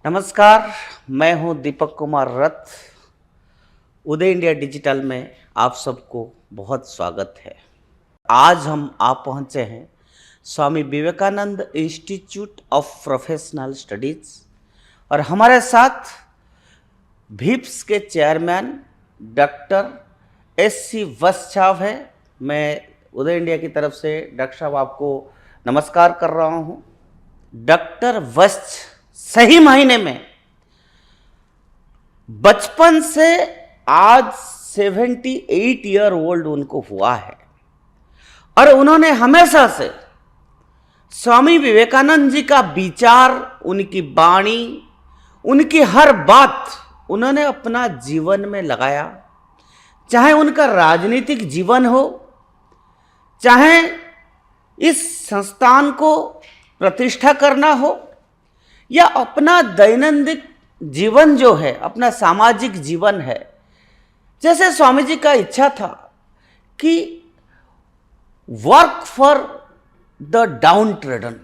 नमस्कार, मैं हूं दीपक कुमार रथ। उदय इंडिया डिजिटल में आप सबको बहुत स्वागत है। आज हम आप पहुंचे हैं Swami Vivekanand institute of professional studies और हमारे साथ भिप्स के चेयरमैन डॉक्टर एस.सी. वत्स साहब है। मैं उदय इंडिया की तरफ से डॉक्टर साहब आपको नमस्कार कर रहा हूं। डॉक्टर वत्स सही महीने में बचपन से आज 78 ईयर ओल्ड उनको हुआ है और उन्होंने हमेशा से स्वामी विवेकानंद जी का विचार, उनकी वाणी, उनकी हर बात उन्होंने अपना जीवन में लगाया। चाहे उनका राजनीतिक जीवन हो, चाहे इस संस्थान को प्रतिष्ठा करना हो, या अपना दैनंदिन जीवन जो है, अपना सामाजिक जीवन है। जैसे स्वामी जी का इच्छा था कि वर्क फॉर द डाउन ट्रेडन,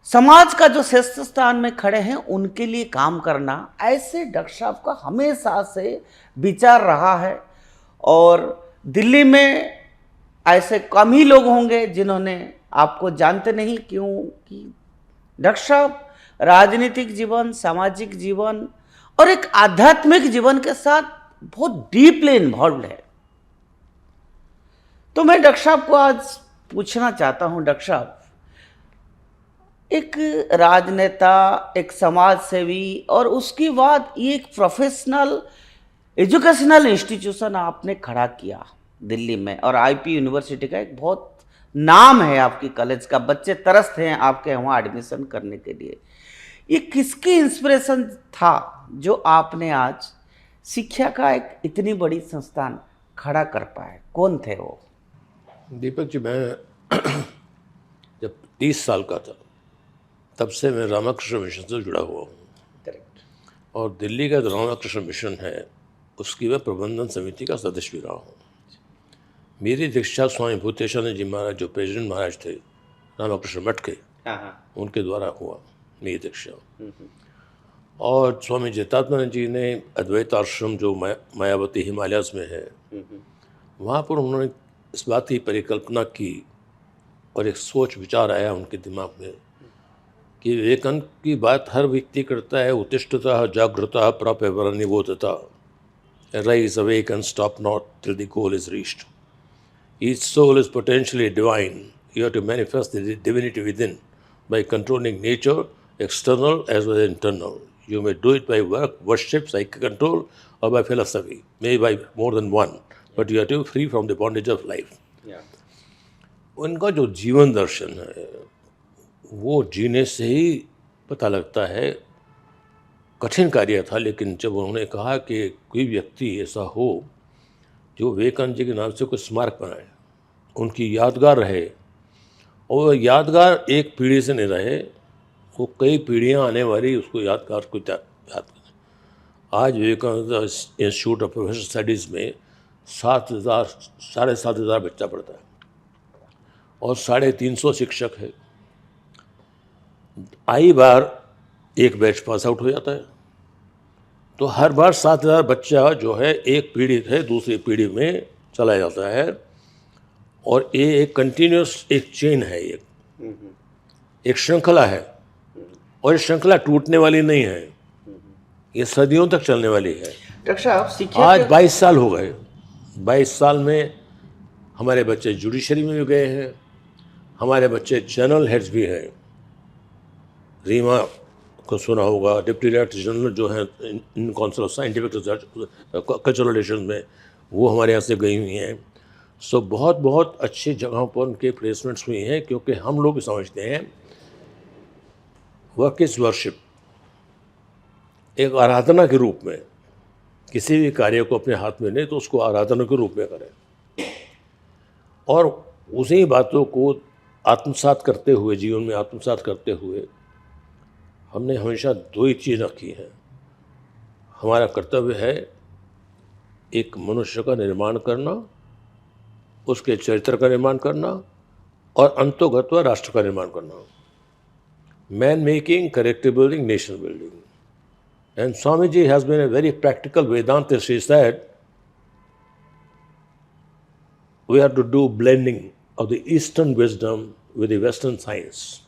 समाज का जो श्रेष्ठ स्थान में खड़े हैं उनके लिए काम करना, ऐसे डॉक्टर साहब का हमेशा से विचार रहा है। और दिल्ली में ऐसे कम ही लोग होंगे जिन्होंने, आपको जानते नहीं क्यों कि डॉक्टर साहब राजनीतिक जीवन, सामाजिक जीवन और एक आध्यात्मिक जीवन के साथ बहुत डीपली इन्वॉल्व है। तो मैं डॉक्टर साहब को आज पूछना चाहता हूं, डॉक्टर साहब, एक राजनेता, एक समाज सेवी और उसके बाद ये एक प्रोफेशनल एजुकेशनल इंस्टीट्यूशन आपने खड़ा किया दिल्ली में, और आईपी यूनिवर्सिटी का एक बहुत नाम है आपकी कॉलेज का, बच्चे तरसते हैं आपके वहाँ एडमिशन करने के लिए। ये किसकी इंस्पिरेशन था जो आपने आज शिक्षा का एक इतनी बड़ी संस्थान खड़ा कर पाए? कौन थे वो? दीपक जी, मैं जब 30 साल का था तब से मैं रामकृष्ण मिशन से जुड़ा हुआ हूँ। करेक्ट। और दिल्ली का जो रामकृष्ण मिशन है उसकी मैं प्रबंधन समिति का सदस्य भी रहा हूँ। मेरी दीक्षा स्वामी भूतेशानंद जी महाराज, जो प्रेसिडेंट महाराज थे रामकृष्ण मठ के, उनके द्वारा हुआ मेरी दीक्षा। और स्वामी जैतात्मानंद जी ने अद्वैत आश्रम जो मायावती हिमालयस में है, वहाँ पर उन्होंने इस बात की परिकल्पना की और एक सोच विचार आया उनके दिमाग में कि विवेकानंद की बात हर व्यक्ति करता है, उत्तिष्ठता जागृता प्राप्य निबोधता, rise awake and stop not till the goal is reached. Each soul is potentially divine. You have to manifest the divinity within by controlling nature, external as well as internal. You may do it by work, worship, psychic control, or by philosophy, maybe by more than one. But you have to be free from the bondage of life. उनका जो जीवन दर्शन है वो जीने से ही पता लगता है। कठिन कार्य था, लेकिन जब उन्होंने कहा कि कोई व्यक्ति ऐसा हो जो विवेकानंद जी के नाम से कुछ स्मारक बनाए, उनकी यादगार रहे, और यादगार एक पीढ़ी से नहीं रहे, वो कई पीढ़ियां आने वाली उसको यादगार को याद करें। आज Vivekananda institute of professional studies में 7,000 बच्चा पढ़ता है और 350 शिक्षक है। आई बार एक बैच पास आउट हो जाता है, तो हर बार 7,000 बच्चा जो है एक पीढ़ी से दूसरी पीढ़ी में चला जाता है। और ये एक कंटिन्यूस एक चेन है, एक श्रृंखला है, और ये श्रृंखला टूटने वाली नहीं है, ये सदियों तक चलने वाली है। डॉक्टर साहब, शिक्षा आज 22 साल हो गए। 22 साल में हमारे बच्चे जुडिशरी में भी गए हैं, हमारे बच्चे जनरल हेड्स भी हैं। रीमा को सुना होगा, डिप्टी डायरेक्टर जनरल जो हैं in council of scientific research cultural relation में, वो हमारे यहाँ से गई हुई हैं। सो बहुत बहुत अच्छी जगहों पर उनके प्लेसमेंट्स हुई हैं, क्योंकि हम लोग समझते हैं वर्क इज वर्शिप। एक आराधना के रूप में किसी भी कार्य को अपने हाथ में लें तो उसको आराधना के रूप में करें, और उसी बातों को आत्मसात करते हुए, जीवन में आत्मसात करते हुए हमने हमेशा दो ही चीज़ रखी हैं। हमारा कर्तव्य है एक मनुष्य का निर्माण करना, उसके चरित्र का निर्माण करना, और अंतोगत्वा राष्ट्र का निर्माण करना। man making, character building, nation building. And Swamiji has been a very practical Vedantist. He said, we have to do blending of the Eastern wisdom with the Western science.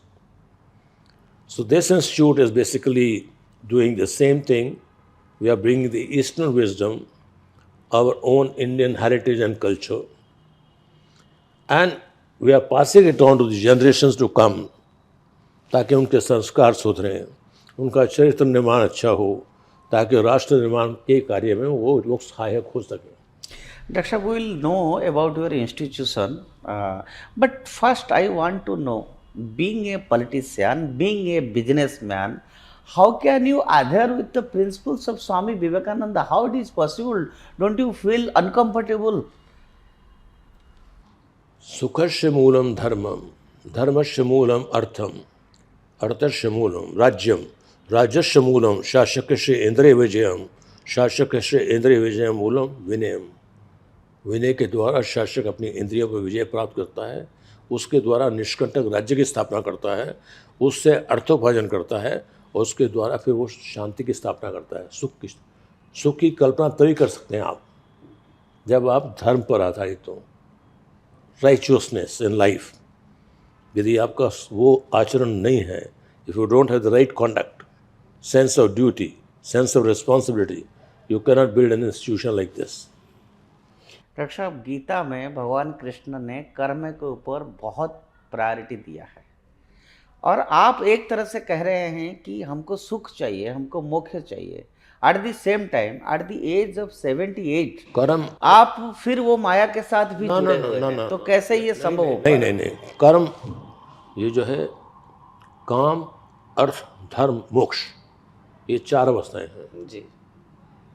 So this institute is basically doing the same thing. We are bringing the Eastern wisdom, our own Indian heritage and culture, and we are passing it on to the generations to come, ताकि उनके संस्कार सुधरें, उनका चरित्र निर्माण अच्छा हो, ताकि राष्ट्र निर्माण के कार्य में वो लोग सहायक हो सकें. Dr. Sahab, we will know about your institution, but first I want to know, being a politician, being a businessman, how can you adhere with the principles of Swami Vivekananda? How it is possible? Don't you feel uncomfortable? सुखस्य Moolam धर्मम, धर्मस्य मूलम अर्थम, अर्थस्य मूलम राज्यम, राज्यस्य मूलम शासकस्य इंद्रिय विजयम, शासकस्य इंद्रिय विजयम मूलम विनयम. विनय के द्वारा शासक अपनी इंद्रियों पर विजय प्राप्त करता है, उसके द्वारा निष्कंटक राज्य की स्थापना करता है, उससे अर्थोपार्जन करता है और उसके द्वारा फिर वो शांति की स्थापना करता है. सुख की कल्पना तभी कर सकते हैं आप जब आप धर्म पर आधारित हो. righteousness in life. यदि आपका वो आचरण नहीं है, if you don't have the right conduct, sense of duty, sense of responsibility, you cannot build an institution like this. Doctor साहब, गीता में भगवान कृष्ण ने कर्म के ऊपर बहुत प्रायोरिटी दिया है और आप एक तरह से कह रहे हैं कि हमको सुख चाहिए, हमको मोक्ष चाहिए. At the same time, at the age of 78, कर्म आप फिर वो माया के साथ भी जुड़े हुए हैं. तो कैसे ये संभव हो? नहीं, कर्म ये जो है काम, अर्थ, धर्म, मोक्ष, ये 4 अवस्थाएं हैं जी.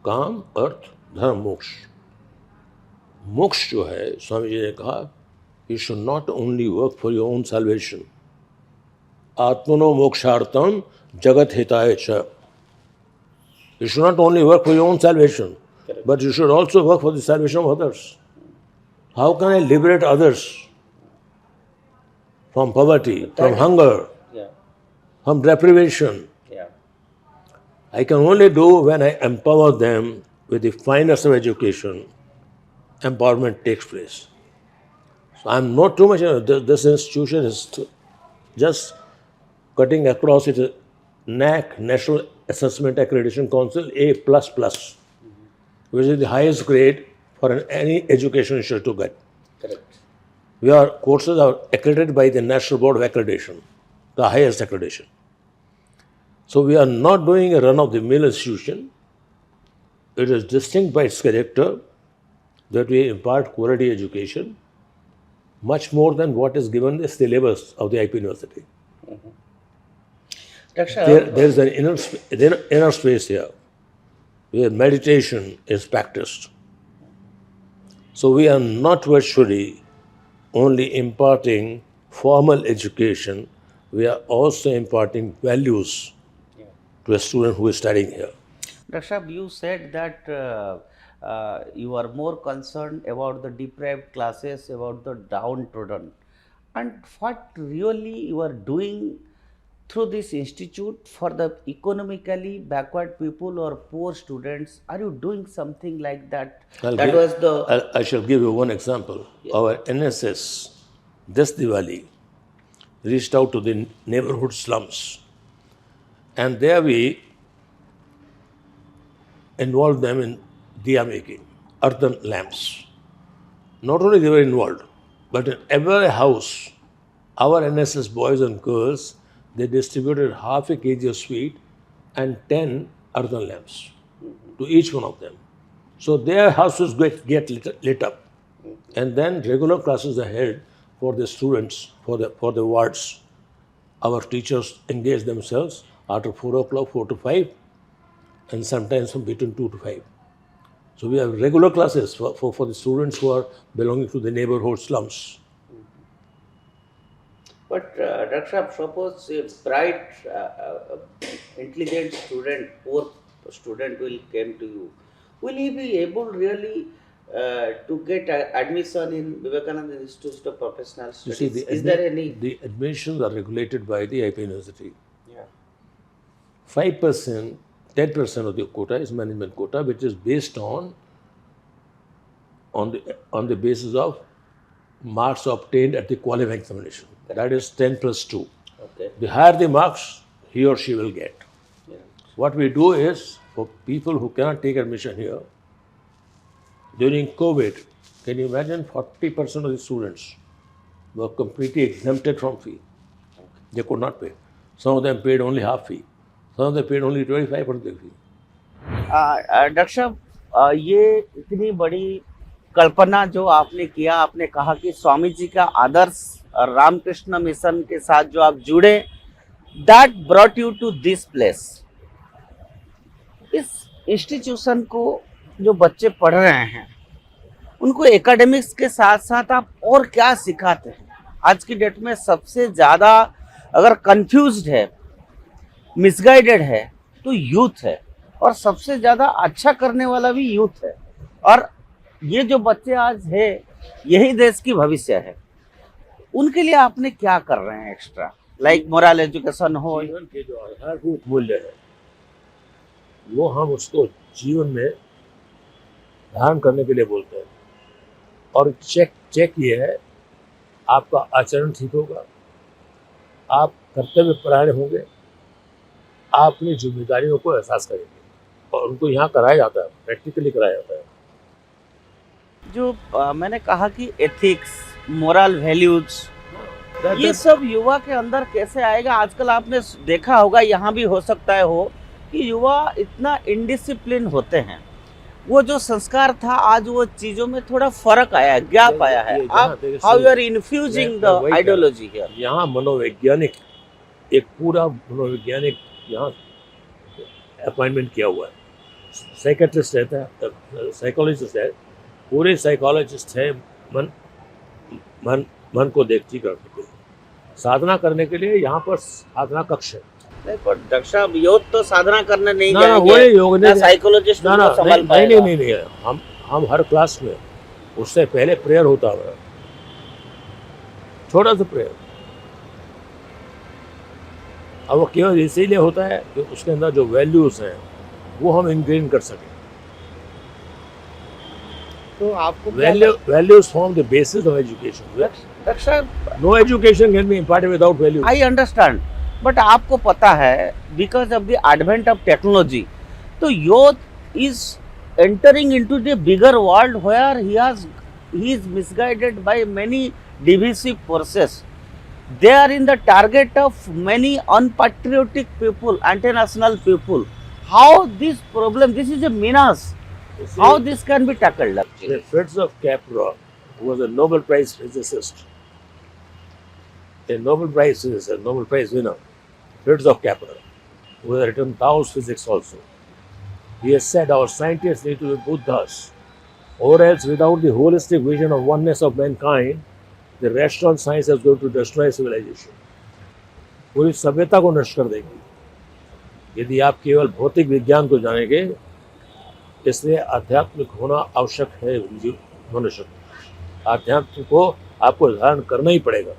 काम, अर्थ, धर्म, मोक्ष. मोक्ष जो है, स्वामी जी ने कहा, you should not only work for your own salvation. आत्मनो मोक्षार्थम जगत हिताय च. You should not only work for your own salvation, but you should also work for the salvation of others. How can I liberate others from poverty, from hunger, from deprivation? I can only do when I empower them with the finest of education. Empowerment takes place. So I'm not too much. This institution is just cutting across it. NAAC, National Assessment Accreditation Council, A++, which is the highest grade for any education institute to get. Correct. Our courses are accredited by the National Board of Accreditation, the highest accreditation. So we are not doing a run-of-the-mill institution. It is distinct by its character that we impart quality education much more than what is given the syllabus of the IP University. There is an inner space here where meditation is practiced. So we are not virtually only imparting formal education, we are also imparting values to a student who is studying here. Dr. Sahab, you said that you are more concerned about the deprived classes, about the downtrodden. And what really you are doing through this institute for the economically backward people or poor students? Are you doing something like that? I shall give you one example. Our NSS this Diwali reached out to the neighborhood slums, and there we involved them in diya making, earthen lamps. Not only they were involved, but in every house, our NSS boys and girls, they distributed half a kg of sweet and 10 earthen lamps to each one of them. So their houses get lit up. And then regular classes are held for the students, for the wards. Our teachers engage themselves after 4 o'clock, 4 to 5, and sometimes from between 2 to 5. So we have regular classes for the students who are belonging to the neighborhood slums. But Dr. Sahab, suppose a bright, intelligent student, poor student will come to you. Will he be able really to get admission in Vivekananda Institute of Professional Studies? You see, is there any? The admissions are regulated by the IP University. 5%, 10% of the quota is management quota, which is based on the basis of marks obtained at the qualifying examination. That is 10 plus 2. Okay. The higher the marks, he or she will get. What we do is, for people who cannot take admission here, during COVID, can you imagine 40% of the students were completely exempted from fee. They could not pay. Some of them paid only half fee. Some of them paid only 25% of the fee. Doctor साहब, ये इतनी बड़ी कल्पना जो आपने किया, आपने कहा कि स्वामी जी का आदर्श और रामकृष्ण मिशन के साथ जो आप जुड़े, that brought you to this place. इस इंस्टीट्यूशन को जो बच्चे पढ़ रहे हैं, उनको एकेडमिक्स के साथ साथ आप और क्या सिखाते हैं? आज की डेट में सबसे ज़्यादा अगर कंफ्यूज्ड है, मिसगाइडेड है, तो यूथ है, और सबसे ज़्यादा अच्छा करने वाला भी यूथ है। और ये जो बच्चे आज है, यही देश की भविष्य है। उनके लिए आपने क्या कर रहे हैं एक्स्ट्रा, लाइक मोरल एजुकेशन हो? जीवन के जो आधारभूत मूल्य है, वो हम उसको जीवन में धारण करने के लिए बोलते हैं। और चेक ये है, आपका आचरण ठीक होगा, आप कर्तव्य परायण होंगे, आप अपनी जिम्मेदारियों को एहसास करेंगे। और उनको यहाँ कराया जाता है, प्रैक्टिकली कराया जाता है। जो मैंने कहा कि एथिक्स, मोरल वैल्यूज, ये सब युवा के अंदर कैसे आएगा? आजकल आपने देखा होगा, यहाँ भी हो सकता है हो, कि युवा इतना इनडिसिप्लिन होते हैं। वो जो संस्कार था, आज वो चीजों में थोड़ा फर्क आया है, गैप आया है। आप how you are infusing the ideology here? यहाँ मनोवैज्ञानिक, एक पूरा मनोवैज्ञानिक यहाँ अपॉइंटमेंट किया हुआ है। साइकेट्रिस्ट रहता है, साइकोलॉजिस्ट है, पूरे साइकोलॉजिस्ट है मन को देखती करने के लिए, साधना करने के लिए। यहाँ पर साधना कक्ष है। नहीं, पर डॉक्टर साहब, योग तो साधना करने नहीं ना, जाएंगे, वही योग ना साइकोलॉजिस्ट ना, उनको संभाल पाएगा। नहीं, हम हर क्लास में उससे पहले प्रेयर होता है, छोटा सा प्रेयर। अब वो केवल इसीलिए होता है कि उसके अंदर जो वैल्यूज हैं वो हम इनग्रेन कर सकें। तो आपको values form the basis of education. Doctor साहब, no education can be imparted without values. I understand, but आपको पता है, because of the advent of technology, तो youth is entering into the bigger world where he is misguided by many divisive forces. They are in the target of many unpatriotic people, anti-national people. How this problem, this is a menace. How this can be tackled? The Fritz of Capra, who was a Nobel Prize physicist, a Nobel Prize physicist, Nobel Prize winner, Fritz of Capra, who has written Tao's physics also. He has said our scientists need to be Buddhas, or else without the holistic vision of oneness of mankind, the restaurant science is going to destroy civilization. पूरी सभ्यता को नष्ट कर देगी यदि आप केवल भौतिक विज्ञान को जानेंगे। इसलिए आध्यात्मिक होना आवश्यक है मनुष्य को। आध्यात्म को आपको धारण करना ही पड़ेगा।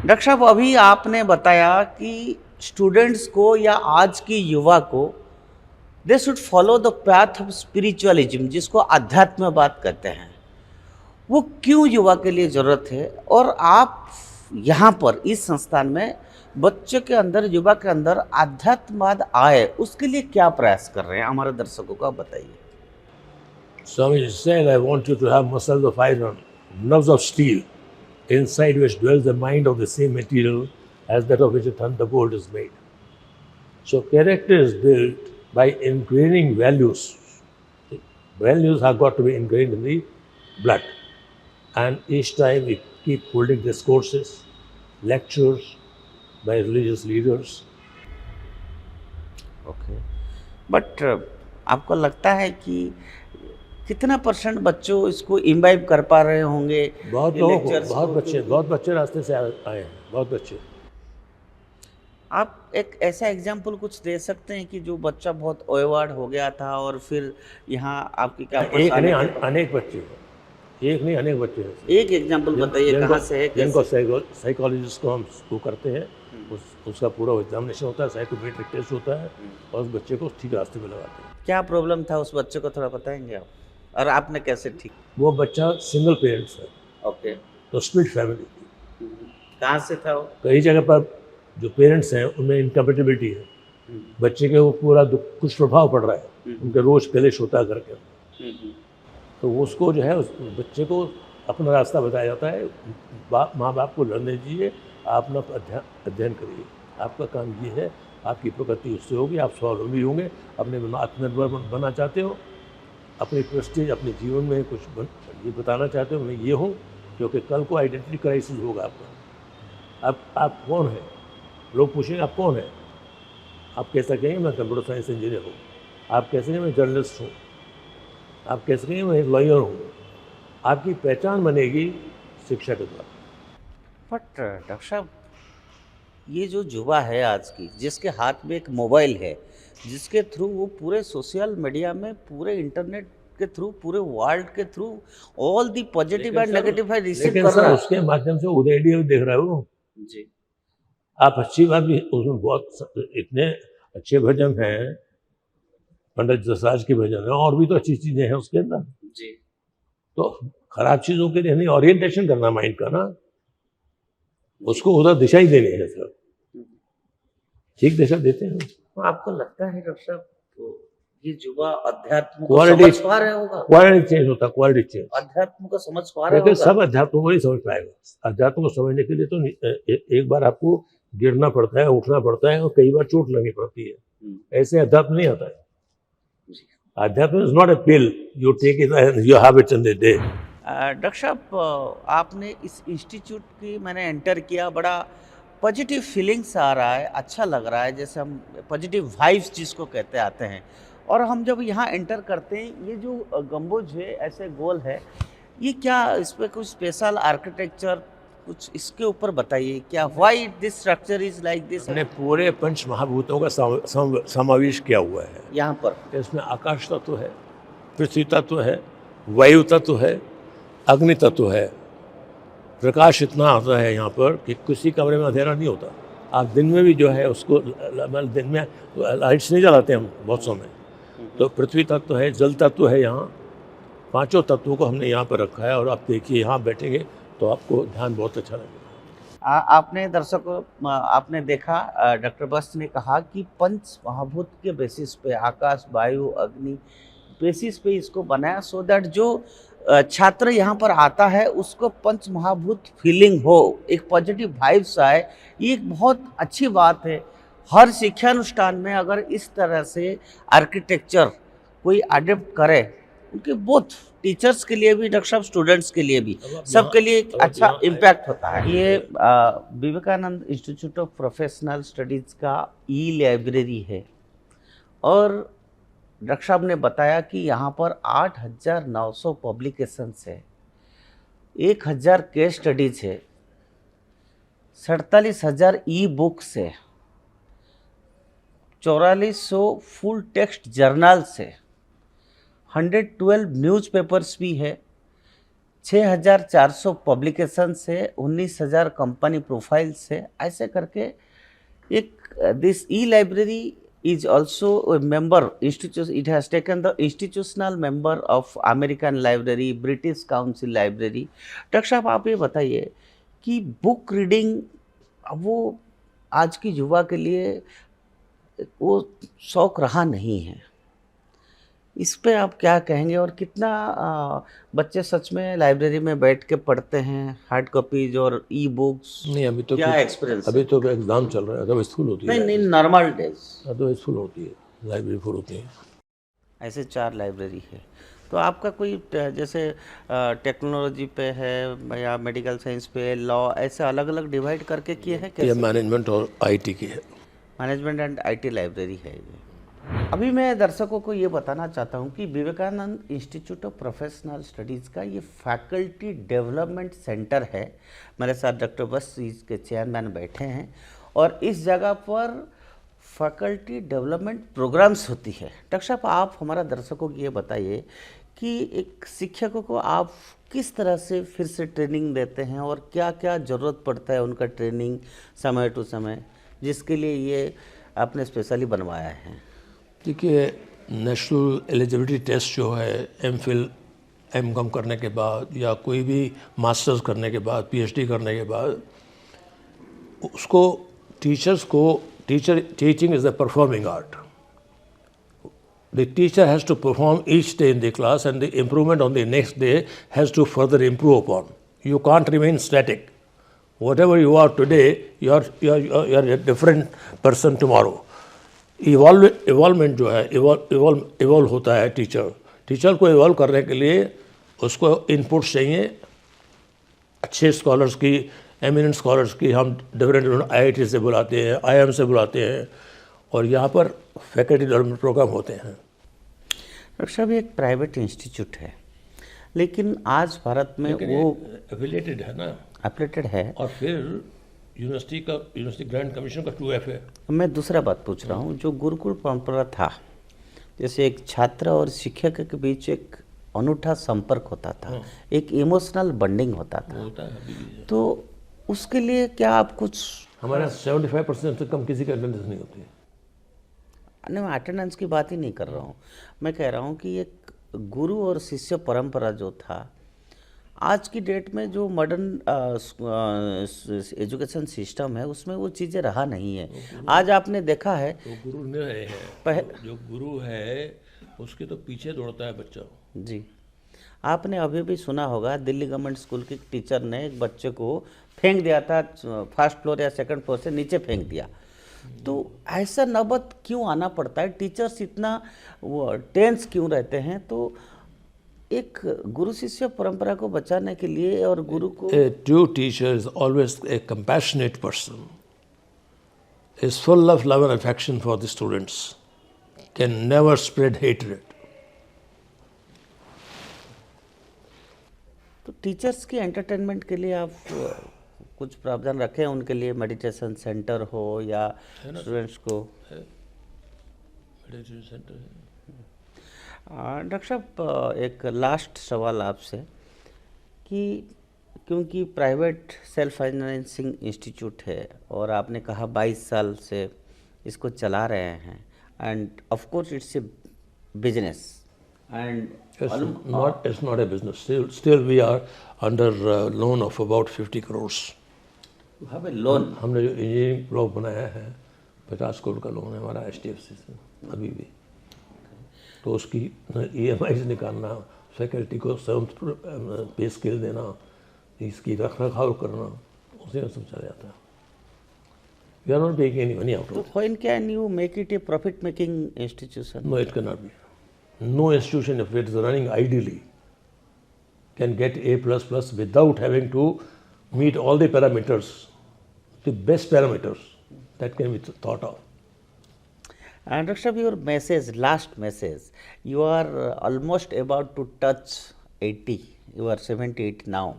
डॉक्टर साहब, अभी आपने बताया कि स्टूडेंट्स को या आज की युवा को they should follow the path of spiritualism, जिसको अध्यात्मवाद कहते हैं। वो क्यों युवा के लिए ज़रूरत है? और आप यहाँ पर इस संस्थान में बच्चों के अंदर, युवा के अंदर अध्यात्मवाद आए, उसके लिए क्या प्रयास कर रहे हैं? हमारे दर्शकों को आप बताइए। Swami said, I want you to have muscles of iron, nerves of steel, inside which dwells the mind of the same material as that of which a thunderbolt is made. So character is built by ingraining values. Values have got to be ingrained in the blood. And each time we keep holding discourses, lectures by religious leaders. Okay, but आपको लगता है कि कितना % बच्चों इसको imbibe कर पा रहे होंगे? बहुत लोगों को, बहुत बच्चे रास्ते से आए हैं, बहुत बच्चे। आप एक ऐसा एग्जाम्पल कुछ दे सकते हैं कि जो बच्चा बहुत ओएवर्ड हो गया था और फिर यहाँ आपकी क्या अनेक बच्चे एक नहीं, अनेक बच्चे हैं। एक एग्जाम्पल बताइए, कहाँ से है, जिनको कैसे? साइकोलॉजिस्ट को हम वो करते हैं, उसका पूरा एग्जामिनेशन होता है, साइकोमेट्रिक टेस्ट होता है, और उस बच्चे को ठीक रास्ते में लगाते हैं। क्या प्रॉब्लम था उस बच्चे को, थोड़ा बताएंगे आप? और आपने कैसे ठीक? वो बच्चा सिंगल पेरेंट्स है, ओके। तो स्प्लिट फैमिली। कहाँ से था वो? कई जगह पर जो पेरेंट्स हैं उनमें इनकम्पेटिबिलिटी है, बच्चे के वो पूरा कुछ प्रभाव पड़ रहा है, उनके रोज कलेश होता है घर के अंदर, तो उसको जो है उस बच्चे को अपना रास्ता बताया जाता है। माँ बाप को लड़ने दीजिए, आप अपना अध्ययन करिए, आपका काम ये है, आपकी प्रगति उससे होगी, आप स्वावलंबी होंगे, अपने आत्मनिर्भर बनना चाहते हो, अपनी प्रेस्टीज अपने जीवन में कुछ ये बताना चाहते हो मैं ये हूँ, क्योंकि कल को आइडेंटिटी क्राइसिस होगा आपका। आप कौन है, लोग पूछेंगे आप कौन है, आप कह सकेंगे मैं कंप्यूटर साइंस इंजीनियर हूँ, आप कह सकेंगे मैं जर्नलिस्ट हूँ, आप कह सकेंगे मैं लॉयर हूँ। आपकी पहचान बनेगी शिक्षा के द्वारा। बट डॉक्टर साहब, ये जो युवा है आज की, जिसके हाथ में एक मोबाइल है, जिसके थ्रू वो पूरे सोशल मीडिया में, पूरे इंटरनेट के थ्रू, पूरे वर्ल्ड के through all the positive and negative है रिसीव लेकिन कर सर रहा है। उसके माध्यम से उदय भी देख रहे हो जी। आप, अच्छी बात भी, उसमें बहुत इतने अच्छे भजन हैं, पंडित जसराज के भजन हैं, और भी तो अच्छी चीजें हैं उसके अंदर जी। तो खराब चीजों के लिए नहीं, ओरिएंटेशन करना माइंड का ना, उसको उधर दिशा ही देनी है सर, ठीक दिशा देते हैं। तो आपको लगता है डॉक्टर साहब, तो ये युवा अध्यात्म को क्वालिटी समझ पा रहे होगा? क्वालिटी चेंज होता है, क्वालिटी चेंज। अध्यात्म को समझ पा रहे लेकिन होगा? सब अध्यात्म को नहीं समझ पाएगा। अध्यात्म को समझने के लिए तो एक बार आपको गिरना पड़ता है, उठना पड़ता है, और कई बार चोट लगनी पड़ती है, ऐसे अध्यात्म नहीं आता है। Adhyatma is not a pill you take it and you have it in the day. Doctor साहब, आपने इस इंस्टीट्यूट की, मैंने एंटर किया, बड़ा पॉजिटिव फीलिंग्स आ रहा है, अच्छा लग रहा है, जैसे हम पॉजिटिव वाइब्स जिसको कहते आते हैं। और हम जब यहाँ एंटर करते हैं, ये जो गम्बुज है, ऐसे गोल है, ये क्या, इस पर कुछ स्पेशल आर्किटेक्चर, कुछ इसके ऊपर बताइए, क्या why this structure is like this? हमने पूरे पंच महाभूतों का समावेश किया हुआ है यहाँ पर। इसमें आकाश तत्व है, पृथ्वी तत्व है, वायु तत्व है, अग्नि तत्व है। प्रकाश इतना आता है यहाँ पर कि किसी कमरे में अंधेरा नहीं होता। आप दिन में भी जो है उसको, दिन में लाइट्स नहीं जलाते हम बहुत समय, तो पृथ्वी तत्व है, जल तत्व है, यहाँ पांचों तत्वों को हमने यहाँ पर रखा है। और आप देखिए, यहाँ बैठेंगे तो आपको ध्यान बहुत अच्छा लगेगा। आपने दर्शकों, आपने देखा, डॉक्टर बस्त ने कहा कि पंच महाभूत के बेसिस पे, आकाश, वायु, अग्नि बेसिस पे इसको बनाया, सो दैट जो छात्र यहाँ पर आता है उसको पंच महाभूत फीलिंग हो, एक पॉजिटिव वाइब्स आए। ये एक बहुत अच्छी बात है। हर शिक्षानुष्ठान में अगर इस तरह से आर्किटेक्चर कोई अडॉप्ट करे, उनके बोथ टीचर्स के लिए भी, डॉक्टर साहब स्टूडेंट्स के लिए भी, सबके लिए एक अच्छा इम्पैक्ट होता है। ये Vivekananda institute of professional studies का ई लाइब्रेरी है, और डॉक्टर साहब ने बताया कि यहाँ पर 8,900 पब्लिकेशंस है, 1,000 केस स्टडीज है, 47,000 ई बुक्स है, 4400 फुल टेक्स्ट जर्नल्स है, 112 न्यूज़पेपर्स भी है, 6,400 पब्लिकेशंस है, 19,000 कंपनी प्रोफाइल्स है। ऐसे करके एक this E library is also a member institution. It has taken the institutional member of American Library, British Council Library. Doctor साहब, आप ये बताइए कि बुक रीडिंग, वो आज की युवा के लिए वो शौक रहा नहीं है, इस पे आप क्या कहेंगे? और कितना बच्चे सच में लाइब्रेरी में बैठ के पढ़ते हैं, हार्ड कॉपीज और ई बुक्स? नहीं, अभी तो क्या एक्सपीरियंस? अभी तो एग्जाम चल रहा है, अदरवाइज फुल होती है। नहीं, नॉर्मल डेज अदरवाइज फुल होती है, लाइब्रेरी फुल होती है। ऐसे 4 लाइब्रेरी है। तो आपका कोई जैसे टेक्नोलॉजी पे है या मेडिकल साइंस पे, लॉ, ऐसे अलग अलग डिवाइड करके किए हैं? ये मैनेजमेंट और आईटी की है। मैनेजमेंट एंड आईटी लाइब्रेरी है ये। अभी मैं दर्शकों को ये बताना चाहता हूँ कि Vivekananda institute of professional studies का ये फैकल्टी डेवलपमेंट सेंटर है। मेरे साथ डॉक्टर बस इसके चेयरमैन बैठे हैं, और इस जगह पर फैकल्टी डेवलपमेंट प्रोग्राम्स होती है। डॉक्टर साहब, आप हमारा दर्शकों को ये बताइए कि एक शिक्षकों को आप किस तरह से फिर से ट्रेनिंग देते हैं और क्या क्या ज़रूरत पड़ता है उनका ट्रेनिंग समय टू समय, जिसके लिए ये आपने स्पेशली बनवाया है? देखिए, नेशनल एलिजिबिलिटी टेस्ट जो है एमफिल एमकॉम करने के बाद या कोई भी मास्टर्स करने के बाद, पीएचडी करने के बाद, उसको teaching is a performing art. The teacher has to perform each day in the class, and the improvement on the next day has to further improve upon. You can't remain static. Whatever you are today, you are a different person tomorrow. Evolvement जो है, evolve होता है teacher को evolve करने के लिए उसको inputs चाहिए अच्छे स्कॉलर्स की, एमिनेंट स्कॉलर्स की. हम डिफरेंट IIT से बुलाते हैं, IIM से बुलाते हैं, और यहाँ पर फैकल्टी डेवलपमेंट प्रोग्राम होते हैं. डॉक्टर साहब, ये एक प्राइवेट इंस्टीट्यूट है, लेकिन आज भारत में वो एफिलिएटेड है ना, एफिलिएटेड है. और फिर यूनिवर्सिटी ग्रांट कमीशन का 2F है. मैं दूसरा बात पूछ रहा हूँ, जो गुरुकुल परंपरा था, जैसे एक छात्र और शिक्षक के बीच एक अनूठा संपर्क होता था, एक इमोशनल बॉन्डिंग होता था, होता है अभी भी. तो उसके लिए क्या आप कुछ? हमारे 75% से कम किसी का अटेंडेंस नहीं होती है. नहीं, मैं अटेंडेंस की बात ही नहीं कर रहा हूँ. मैं कह रहा हूँ कि एक गुरु और शिष्य परंपरा जो था, आज की डेट में जो मॉडर्न एजुकेशन सिस्टम है उसमें वो चीज़ें रहा नहीं है. आज आपने देखा है तो गुरु नहीं रहे हैं, जो गुरु है उसके तो पीछे दौड़ता है बच्चा. जी, आपने अभी भी सुना होगा, दिल्ली गवर्नमेंट स्कूल के टीचर ने एक बच्चे को फेंक दिया था, फर्स्ट फ्लोर या सेकंड फ्लोर से नीचे फेंक दिया. तो ऐसा नौबत क्यों आना पड़ता है? टीचर्स इतना वो टेंस क्यों रहते हैं? तो एक गुरु शिष्य परंपरा को बचाने के लिए और गुरु को A true teacher is always a compassionate person, is full of love and affection for the students, can never spread hatred. तो टीचर्स की एंटरटेनमेंट के लिए आप कुछ प्रावधान रखें उनके लिए, मेडिटेशन सेंटर हो या स्टूडेंट्स को? मेडिटेशन सेंटर है. डॉक्टर साहब, एक लास्ट सवाल आपसे, कि क्योंकि प्राइवेट सेल्फ फाइनेंसिंग इंस्टीट्यूट है और आपने कहा 22 साल से इसको चला रहे हैं, end of course it's a business, and It's not a business. Still we are under loan of about 50 crores. Loan. हमने जो इंजीनियरिंग ब्लॉक बनाया है 50 करोड़ का लोन है हमारा HDFC से अभी भी. तो उसकी EMIs निकालना, फैकल्टी को 7th पे स्केल देना, इसकी रख रखाव करना, उसी में सब चला जाता है. We are not making any money out of it. When can you make it a profit making institution? No, it cannot be. No institution, if it is running ideally, can get A++ without having to meet all the parameters, the best parameters that can be thought of. And Dr. Shah, your message, last message, you are almost about to touch 80, you are 78 now,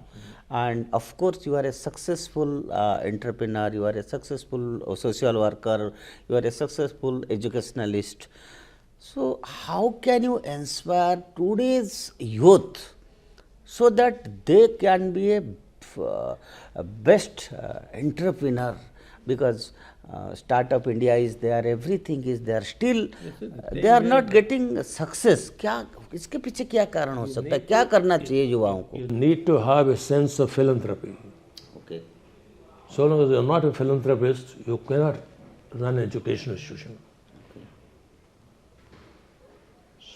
and of course you are a successful entrepreneur, you are a successful social worker, you are a successful educationalist. So how can you inspire today's youth so that they can be a best entrepreneur? Because startup India is there, everything is there, still they are not getting success. क्या इसके पीछे क्या कारण हो सकता है? क्या करना चाहिए युवाओं को? You need to have a sense of philanthropy. Okay. So long as you are not a philanthropist, you cannot run an educational institution.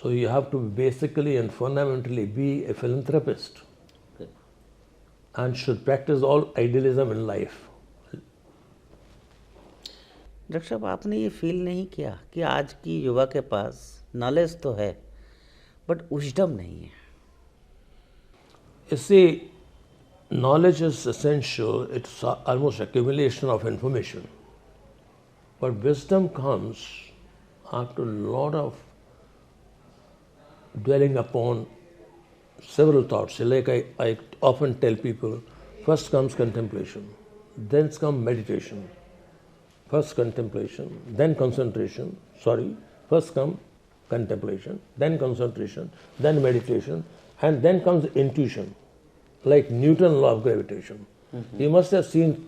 So you have to basically and fundamentally be a philanthropist, Okay. and should practice all idealism in life. Doctor साहब, आपने ये feel नहीं किया कि आज की युवा के पास नॉलेज तो है बट विजडम नहीं है? You see, knowledge is essential. It's almost accumulation of information. But wisdom comes after a lot of dwelling upon several thoughts. Like I often tell people, first comes contemplation, then comes meditation. First contemplation, then concentration. First come contemplation, then concentration, then meditation, and then comes intuition, like Newton's law of gravitation. He must have seen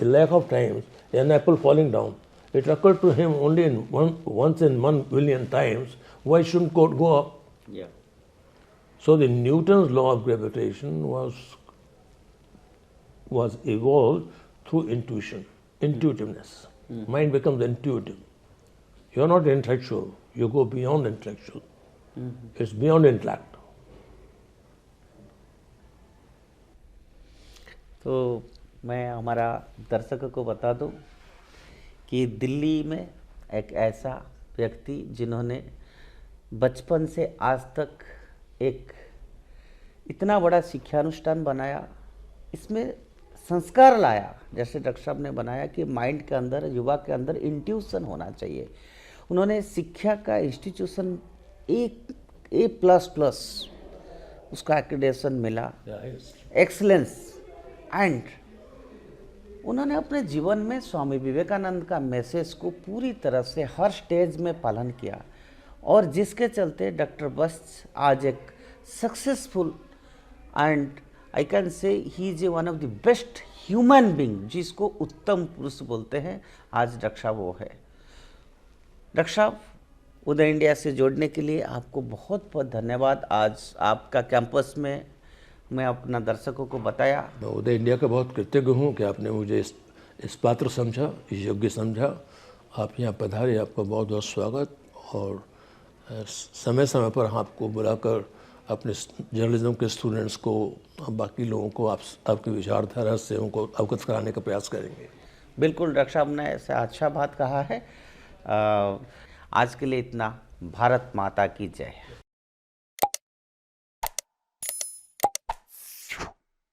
a lakh of times an apple falling down. It occurred to him only once in 1 billion times. Why shouldn't God go up? Yeah. So the Newton's law of gravitation was evolved through intuition, intuitiveness. Mind becomes intuitive. You are not intellectual. You go beyond intellectual. It's beyond intellect. तो मैं हमारा दर्शकों को बता दूं कि दिल्ली में एक ऐसा व्यक्ति जिन्होंने बचपन से आज तक एक इतना बड़ा शिक्षानुष्ठान बनाया, इसमें संस्कार लाया, जैसे डॉक्टर साहब ने बनाया कि माइंड के अंदर, युवा के अंदर इंट्यूशन होना चाहिए। उन्होंने शिक्षा का इंस्टीट्यूशन A++ उसका एक्रेडिटेशन मिला, एक्सीलेंस, एंड उन्होंने अपने जीवन में स्वामी विवेकानंद का मैसेज को पूरी तरह से हर स्टेज में पालन किया, और जिसके चलते डॉक्टर बस्ट आज एक successful and I can say he is one of the best human being, जिसको उत्तम पुरुष बोलते हैं, आज डॉक्टर साहब वो है। डॉक्टर साहब, उदय इंडिया से जोड़ने के लिए आपको बहुत बहुत धन्यवाद। आज आपका कैंपस में मैं अपना दर्शकों को बताया। मैं उदय इंडिया का बहुत कृतज्ञ हूँ कि आपने मुझे इस पात्र समझा, इस योग्य समझा। आप यहाँ पधारे, आपका बहुत बहुत स्वागत। और समय समय पर आपको बुलाकर अपने जर्नलिज्म के स्टूडेंट्स को, बाकी लोगों को आपकी विचारधारा से उनको अवगत कराने का प्रयास करेंगे। बिल्कुल, डॉक्टर साहब ने ऐसा अच्छा बात कहा है। आज के लिए इतना। भारत माता की जय।